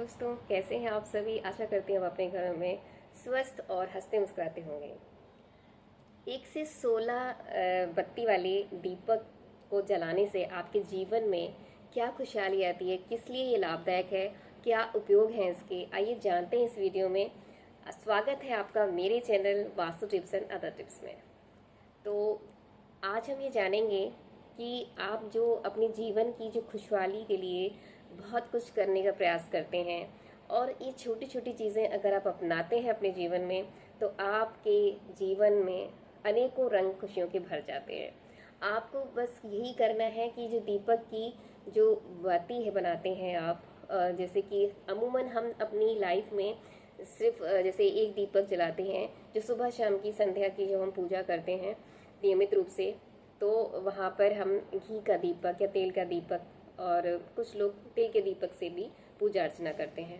दोस्तों, कैसे हैं आप सभी। आशा करती हूँ आप अपने घर में स्वस्थ और हंसते मुस्कुराते होंगे। 1 से 16 बत्ती वाले दीपक को जलाने से आपके जीवन में क्या खुशहाली आती है, किस लिए ये लाभदायक है, क्या उपयोग हैं इसके, आइए जानते हैं इस वीडियो में। स्वागत है आपका मेरे channel vastu tips and other tips में। तो आज हम ये जानेंगे कि आप जो अपने जीवन की जो खुशहाली के लिए बहुत कुछ करने का प्रयास करते हैं और ये छोटी छोटी चीज़ें अगर आप अपनाते हैं अपने जीवन में तो आपके जीवन में अनेकों रंग खुशियों के भर जाते हैं। आपको बस यही करना है कि जो दीपक की जो बाती है बनाते हैं आप, जैसे कि अमूमन हम अपनी लाइफ में सिर्फ जैसे एक दीपक जलाते हैं जो सुबह शाम की संध्या की जो हम पूजा करते हैं नियमित रूप से, तो वहाँ पर हम घी का दीपक या तेल का दीपक और कुछ लोग तेल के दीपक से भी पूजा अर्चना करते हैं।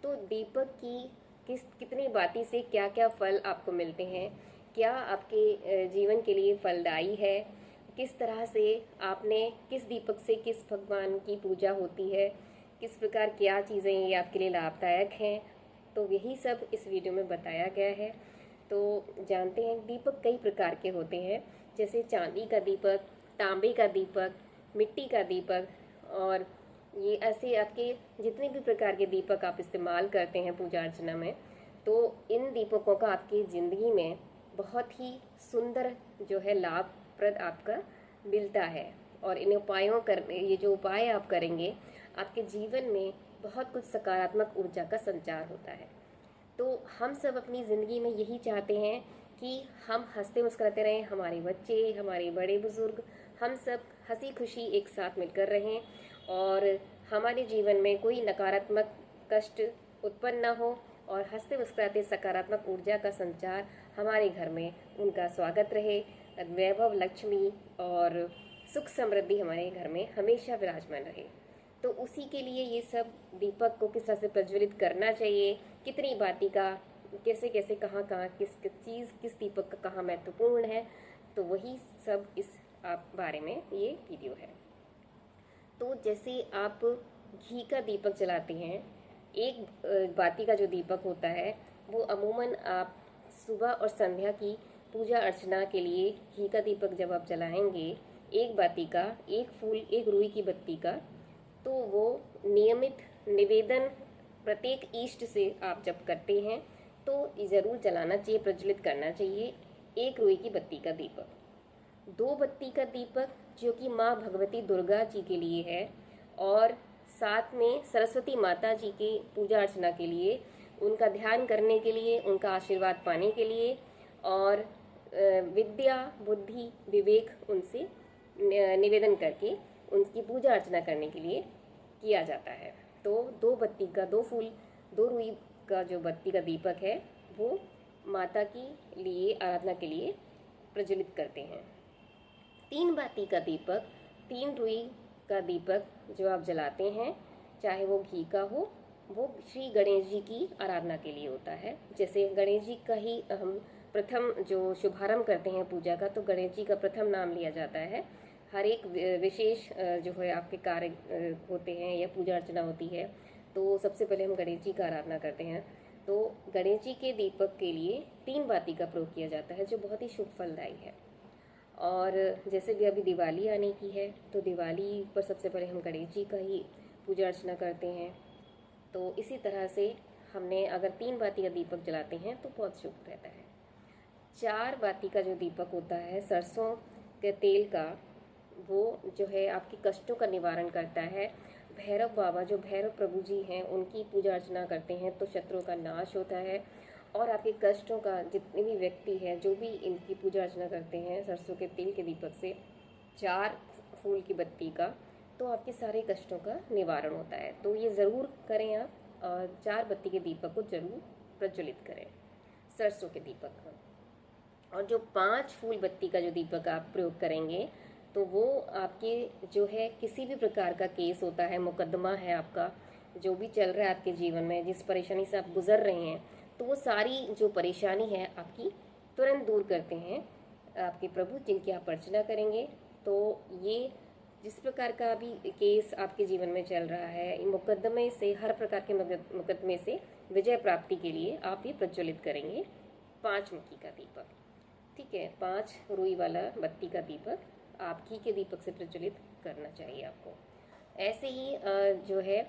तो दीपक की कितनी बाती से क्या क्या फल आपको मिलते हैं, क्या आपके जीवन के लिए फलदायी है, किस तरह से आपने किस दीपक से किस भगवान की पूजा होती है, किस प्रकार क्या चीज़ें ये आपके लिए लाभदायक हैं, तो यही सब इस वीडियो में बताया गया है। तो जानते हैं दीपक कई प्रकार के होते हैं, जैसे चांदी का दीपक, तांबे का दीपक, मिट्टी का दीपक, और ये ऐसे आपके जितने भी प्रकार के दीपक आप इस्तेमाल करते हैं पूजा अर्चना में, तो इन दीपकों का आपकी ज़िंदगी में बहुत ही सुंदर जो है लाभप्रद आपका मिलता है। और इन उपायों कर ये जो उपाय आप करेंगे आपके जीवन में बहुत कुछ सकारात्मक ऊर्जा का संचार होता है। तो हम सब अपनी ज़िंदगी में यही चाहते हैं कि हम हंसते मुस्कुराते रहें, हमारे बच्चे, हमारे बड़े बुज़ुर्ग, हम सब हंसी खुशी एक साथ मिलकर रहें और हमारे जीवन में कोई नकारात्मक कष्ट उत्पन्न ना हो और हंसते मुस्कुराते सकारात्मक ऊर्जा का संचार हमारे घर में उनका स्वागत रहे। वैभव, लक्ष्मी और सुख समृद्धि हमारे घर में हमेशा विराजमान रहे। तो उसी के लिए ये सब दीपक को किस तरह से प्रज्वलित करना चाहिए, कितनी बाती का कैसे कैसे कहाँ कहाँ किस चीज़ किस दीपक का कहाँ महत्वपूर्ण है, तो वही सब इस आप बारे में ये वीडियो है। तो जैसे आप घी का दीपक जलाते हैं, एक बाती का जो दीपक होता है वो अमूमन आप सुबह और संध्या की पूजा अर्चना के लिए घी का दीपक जब आप जलाएंगे, एक बाती का, एक फूल, एक रुई की बत्ती का, तो वो नियमित निवेदन प्रत्येक इष्ट से आप जब करते हैं तो ज़रूर जलाना चाहिए, प्रज्वलित करना चाहिए एक रुई की बत्ती का दीपक। 2 बत्ती का दीपक जो कि माँ भगवती दुर्गा जी के लिए है और साथ में सरस्वती माता जी की पूजा अर्चना के लिए, उनका ध्यान करने के लिए, उनका आशीर्वाद पाने के लिए और विद्या, बुद्धि, विवेक उनसे निवेदन करके उनकी पूजा अर्चना करने के लिए किया जाता है। तो 2 बत्ती का, 2 फूल, 2 रुई का जो बत्ती का दीपक है वो माता की लिए आराधना के लिए प्रज्वलित करते हैं। 3 बाती का दीपक, 3 रुई का दीपक जो आप जलाते हैं, चाहे वो घी का हो, वो श्री गणेश जी की आराधना के लिए होता है। जैसे गणेश जी का ही हम प्रथम जो शुभारंभ करते हैं पूजा का, तो गणेश जी का प्रथम नाम लिया जाता है। हर एक विशेष जो है आपके कार्य होते हैं या पूजा अर्चना होती है तो सबसे पहले हम गणेश जी का आराधना करते हैं। तो गणेश जी के दीपक के लिए 3 बाती का प्रयोग किया जाता है जो बहुत ही शुभ फलदायी है। और जैसे भी अभी दिवाली आने की है तो दिवाली पर सबसे पहले हम गणेश जी का ही पूजा अर्चना करते हैं। तो इसी तरह से हमने अगर 3 बाती का दीपक जलाते हैं तो बहुत शुभ रहता है। 4 बाती का जो दीपक होता है सरसों के तेल का, वो जो है आपके कष्टों का निवारण करता है। भैरव बाबा जो भैरव प्रभु जी हैं उनकी पूजा अर्चना करते हैं तो शत्रुओं का नाश होता है और आपके कष्टों का, जितने भी व्यक्ति हैं जो भी इनकी पूजा अर्चना करते हैं सरसों के तेल के दीपक से, 4 फूल की बत्ती का, तो आपके सारे कष्टों का निवारण होता है। तो ये ज़रूर करें आप, और 4 बत्ती के दीपक को जरूर प्रज्वलित करें सरसों के दीपक का। और जो 5 फूल बत्ती का जो दीपक आप प्रयोग करेंगे तो वो आपके जो है किसी भी प्रकार का केस होता है, मुकदमा है आपका, जो भी चल रहा है आपके जीवन में, जिस परेशानी से आप गुजर रहे हैं, तो वो सारी जो परेशानी है आपकी तुरंत दूर करते हैं आपके प्रभु जिनकी आप अर्चना करेंगे। तो ये जिस प्रकार का भी केस आपके जीवन में चल रहा है, मुकदमे से, हर प्रकार के मुकदमे से विजय प्राप्ति के लिए आप ये प्रज्वलित करेंगे 5 मुखी का दीपक। ठीक है, 5 रुई वाला बत्ती का दीपक आप घी के दीपक से प्रज्वलित करना चाहिए आपको। ऐसे ही जो है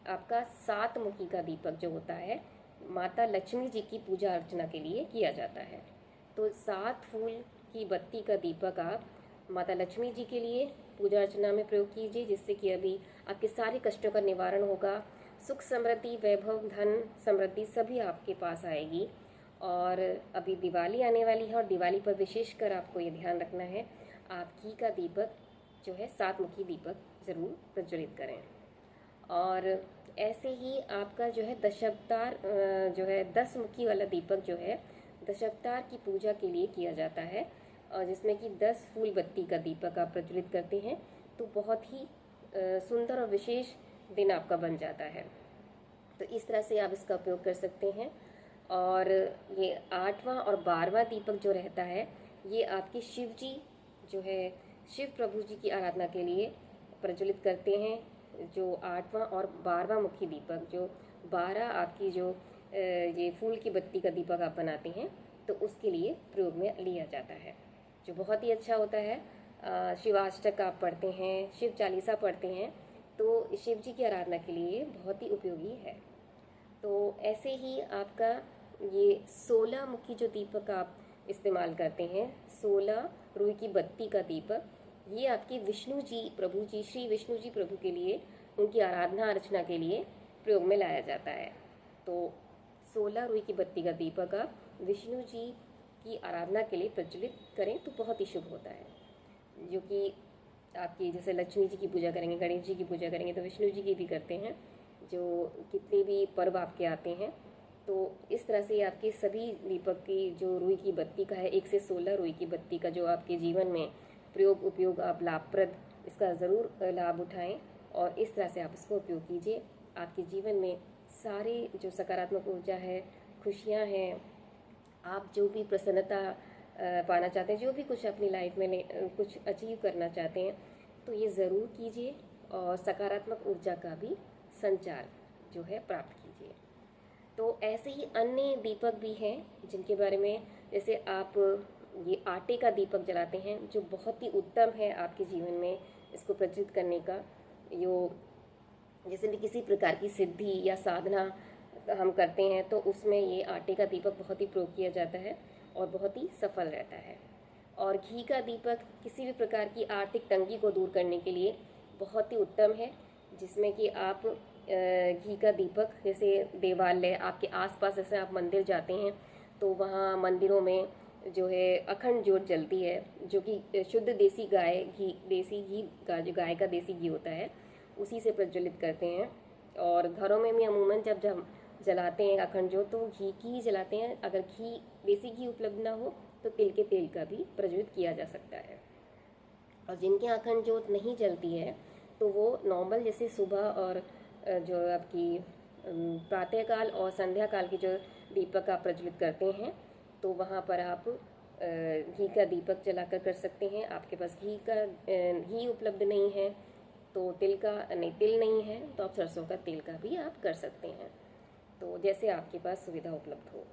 आपका 7 मुखी का दीपक जो होता है, माता लक्ष्मी जी की पूजा अर्चना के लिए किया जाता है। तो 7 फूल की बत्ती का दीपक आप माता लक्ष्मी जी के लिए पूजा अर्चना में प्रयोग कीजिए, जिससे कि अभी आपके सारे कष्टों का निवारण होगा। सुख समृद्धि, वैभव, धन समृद्धि सभी आपके पास आएगी। और अभी दिवाली आने वाली है, और दिवाली पर विशेषकर आपको ये ध्यान रखना है, आप घी का दीपक जो है 7 मुखी दीपक ज़रूर प्रज्वलित करें। और ऐसे ही आपका जो है दशावतार जो है 10 मुखी वाला दीपक जो है दशावतार की पूजा के लिए किया जाता है, और जिसमें कि 10 फूल बत्ती का दीपक आप प्रज्वलित करते हैं, तो बहुत ही सुंदर और विशेष दिन आपका बन जाता है। तो इस तरह से आप इसका उपयोग कर सकते हैं। और ये 8वां और 12वां दीपक जो रहता है, ये आपके शिव जी जो है, शिव प्रभु जी की आराधना के लिए प्रज्वलित करते हैं। जो 8वां और 12वां मुखी दीपक, जो 12 आपकी जो ये फूल की बत्ती का दीपक आप बनाते हैं, तो उसके लिए प्रयोग में लिया जाता है, जो बहुत ही अच्छा होता है। शिवाष्टक आप पढ़ते हैं, शिव चालीसा पढ़ते हैं, तो शिव जी की आराधना के लिए बहुत ही उपयोगी है। तो ऐसे ही आपका ये 16 मुखी जो दीपक आप इस्तेमाल करते हैं, 16 रुई की बत्ती का दीपक, ये आपके विष्णु जी प्रभु जी, श्री विष्णु जी प्रभु के लिए, उनकी आराधना अर्चना के लिए प्रयोग में लाया जाता है। तो 16 रुई की बत्ती का दीपक आप विष्णु जी की आराधना के लिए प्रज्वलित करें तो बहुत ही शुभ होता है। जो कि आपकी जैसे लक्ष्मी जी की पूजा करेंगे, गणेश जी की पूजा करेंगे, तो विष्णु जी की भी करते हैं। जो कितने भी पर्व आपके आते हैं, तो इस तरह से आपके सभी दीपक की जो रुई की बत्ती का है, 1 से 16 रुई की बत्ती का जो आपके जीवन में प्रयोग उपयोग आप लाभप्रद, इसका ज़रूर लाभ उठाएं, और इस तरह से आप इसको उपयोग कीजिए। आपके जीवन में सारे जो सकारात्मक ऊर्जा है, खुशियाँ हैं, आप जो भी प्रसन्नता पाना चाहते हैं, जो भी कुछ अपनी लाइफ में कुछ अचीव करना चाहते हैं, तो ये ज़रूर कीजिए, और सकारात्मक ऊर्जा का भी संचार जो है प्राप्त कीजिए। तो ऐसे ही अन्य दीपक भी हैं जिनके बारे में, जैसे आप ये आटे का दीपक जलाते हैं, जो बहुत ही उत्तम है आपके जीवन में इसको प्रज्वलित करने का। यो जैसे भी किसी प्रकार की सिद्धि या साधना हम करते हैं, तो उसमें ये आटे का दीपक बहुत ही प्रयोग किया जाता है और बहुत ही सफल रहता है। और घी का दीपक किसी भी प्रकार की आर्थिक तंगी को दूर करने के लिए बहुत ही उत्तम है, जिसमें कि आप घी का दीपक, जैसे देवालय आपके आसपास, जैसे आप मंदिर जाते हैं तो वहाँ मंदिरों में जो है अखंड ज्योत जलती है, जो कि शुद्ध देसी गाय घी, देसी घी का, जो गाय का देसी घी होता है, उसी से प्रज्वलित करते हैं। और घरों में भी अमूमन जब जलाते हैं अखंड ज्योत, तो घी की ही जलाते हैं। अगर घी, देसी घी उपलब्ध ना हो तो तिल के तेल का भी प्रज्वलित किया जा सकता है। और जिनके यहाँ अखंड ज्योत नहीं जलती है, तो वो नॉर्मल जैसे सुबह और जो आपकी प्रातःकाल और संध्या काल के जो दीपक आप प्रज्वलित करते हैं, तो वहाँ पर आप घी का दीपक जलाकर कर सकते हैं। आपके पास घी उपलब्ध नहीं है, तो तिल नहीं है, तो आप सरसों का तेल का भी आप कर सकते हैं, तो जैसे आपके पास सुविधा उपलब्ध हो।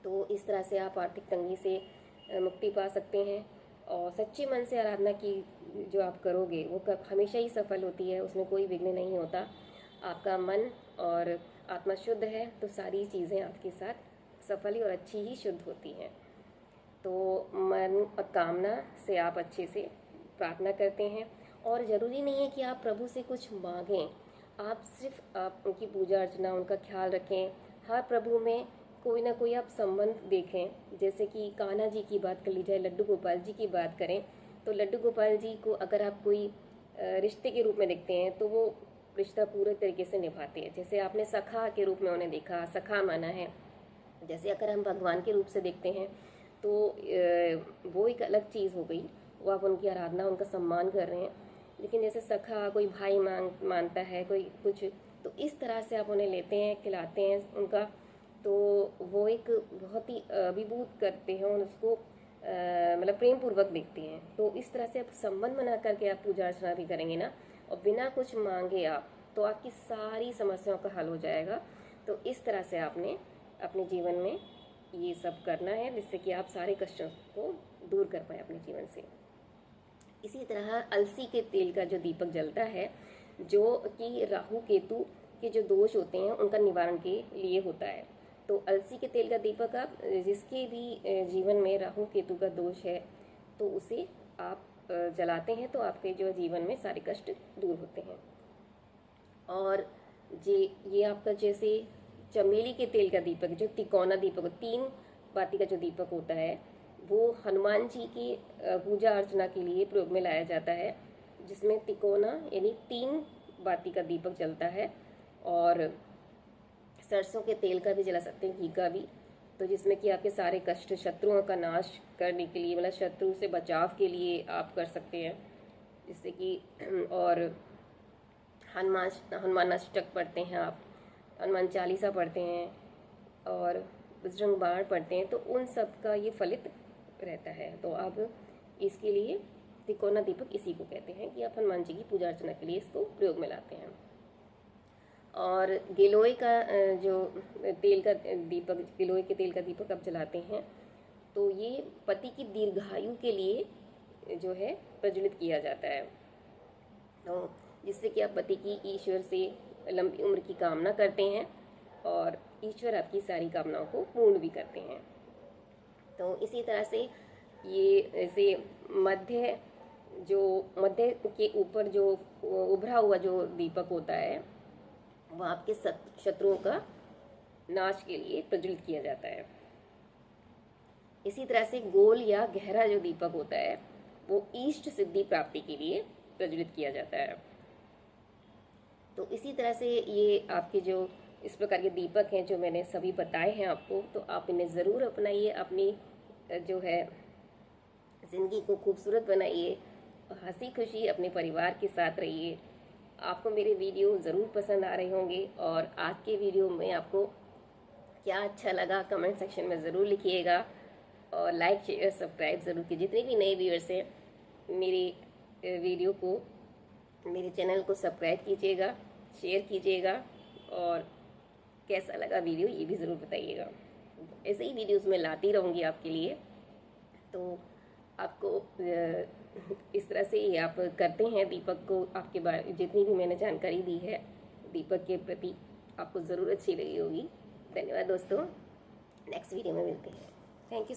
तो इस तरह से आप आर्थिक तंगी से मुक्ति पा सकते हैं। और सच्चे मन से आराधना की जो आप करोगे, वो हमेशा ही सफल होती है, उसमें कोई विघ्न नहीं होता। आपका मन और आत्मा शुद्ध है, तो सारी चीज़ें आपके साथ सफल और अच्छी ही शुद्ध होती हैं। तो मन और कामना से आप अच्छे से प्रार्थना करते हैं, और ज़रूरी नहीं है कि आप प्रभु से कुछ मांगें, आप सिर्फ आप उनकी पूजा अर्चना, उनका ख्याल रखें। हर प्रभु में कोई ना कोई आप संबंध देखें। जैसे कि कान्हा जी की बात कर ली जाए, लड्डू गोपाल जी की बात करें, तो लड्डू गोपाल जी को अगर आप कोई रिश्ते के रूप में देखते हैं, तो वो रिश्ता पूरे तरीके से निभाते हैं। जैसे आपने सखा के रूप में उन्हें देखा, सखा माना है। जैसे अगर हम भगवान के रूप से देखते हैं, तो वो एक अलग चीज़ हो गई, वो आप उनकी आराधना, उनका सम्मान कर रहे हैं। लेकिन जैसे सखा कोई भाई मानता है, कोई कुछ, तो इस तरह से आप उन्हें लेते हैं, खिलाते हैं उनका, तो वो एक बहुत ही अभिभूत करते हैं, और उसको मतलब प्रेम पूर्वक देखते हैं। तो इस तरह से आप संबंध बना करके आप पूजा अर्चना भी करेंगे ना, और बिना कुछ मांगे आप, तो आपकी सारी समस्याओं का हल हो जाएगा। तो इस तरह से आपने अपने जीवन में ये सब करना है, जिससे कि आप सारे कष्टों को दूर कर पाए अपने जीवन से। इसी तरह अलसी के तेल का जो दीपक जलता है, जो कि राहु केतु के जो दोष होते हैं उनका निवारण के लिए होता है। तो अलसी के तेल का दीपक आप, जिसके भी जीवन में राहु केतु का दोष है, तो उसे आप जलाते हैं तो आपके जो जीवन में सारे कष्ट दूर होते हैं। और ये आपका जैसे चमेली के तेल का दीपक, जो तिकोना दीपक, 3 बाती का जो दीपक होता है, वो हनुमान जी की पूजा अर्चना के लिए प्रयोग में लाया जाता है, जिसमें तिकोना यानी 3 बाती का दीपक जलता है। और सरसों के तेल का भी जला सकते हैं, घी का भी, तो जिसमें कि आपके सारे कष्ट, शत्रुओं का नाश करने के लिए, मतलब शत्रु से बचाव के लिए आप कर सकते हैं, जिससे कि और हनुमान अष्टक पढ़ते हैं आप, हनुमान चालीसा पढ़ते हैं और बजरंग बाण पढ़ते हैं, तो उन सब का ये फलित रहता है। तो आप इसके लिए तिकोना दीपक इसी को कहते हैं कि आप हनुमान जी की पूजा अर्चना के लिए इसको प्रयोग में लाते हैं। और गिलोय का जो तेल का दीपक, गिलोय के तेल का दीपक आप जलाते हैं, तो ये पति की दीर्घायु के लिए जो है प्रज्वलित किया जाता है, तो जिससे कि आप पति की ईश्वर से लंबी उम्र की कामना करते हैं और ईश्वर आपकी सारी कामनाओं को पूर्ण भी करते हैं। तो इसी तरह से ये ऐसे मध्य के ऊपर जो उभरा हुआ जो दीपक होता है, वह आपके शत्रुओं का नाश के लिए प्रज्वलित किया जाता है। इसी तरह से गोल या गहरा जो दीपक होता है, वो इष्ट सिद्धि प्राप्ति के लिए प्रज्वलित किया जाता है। तो इसी तरह से ये आपके जो इस प्रकार के दीपक हैं जो मैंने सभी बताए हैं आपको, तो आप इन्हें ज़रूर अपनाइए, अपनी जो है ज़िंदगी को खूबसूरत बनाइए, हंसी खुशी अपने परिवार के साथ रहिए। आपको मेरे वीडियो ज़रूर पसंद आ रहे होंगे, और आज के वीडियो में आपको क्या अच्छा लगा कमेंट सेक्शन में ज़रूर लिखिएगा, और लाइक शेयर सब्सक्राइब ज़रूर कीजिए। जितने भी नए व्यूअर्स हैं, मेरे वीडियो को, मेरे चैनल को सब्सक्राइब कीजिएगा, शेयर कीजिएगा, और कैसा लगा वीडियो ये भी ज़रूर बताइएगा। ऐसे ही वीडियोस मैं लाती रहूँगी आपके लिए। तो आपको इस तरह से ये आप करते हैं दीपक को, आपके बारे जितनी भी मैंने जानकारी दी है दीपक के प्रति, आपको ज़रूर अच्छी लगी होगी। धन्यवाद दोस्तों, नेक्स्ट वीडियो में मिलते हैं। Thank you.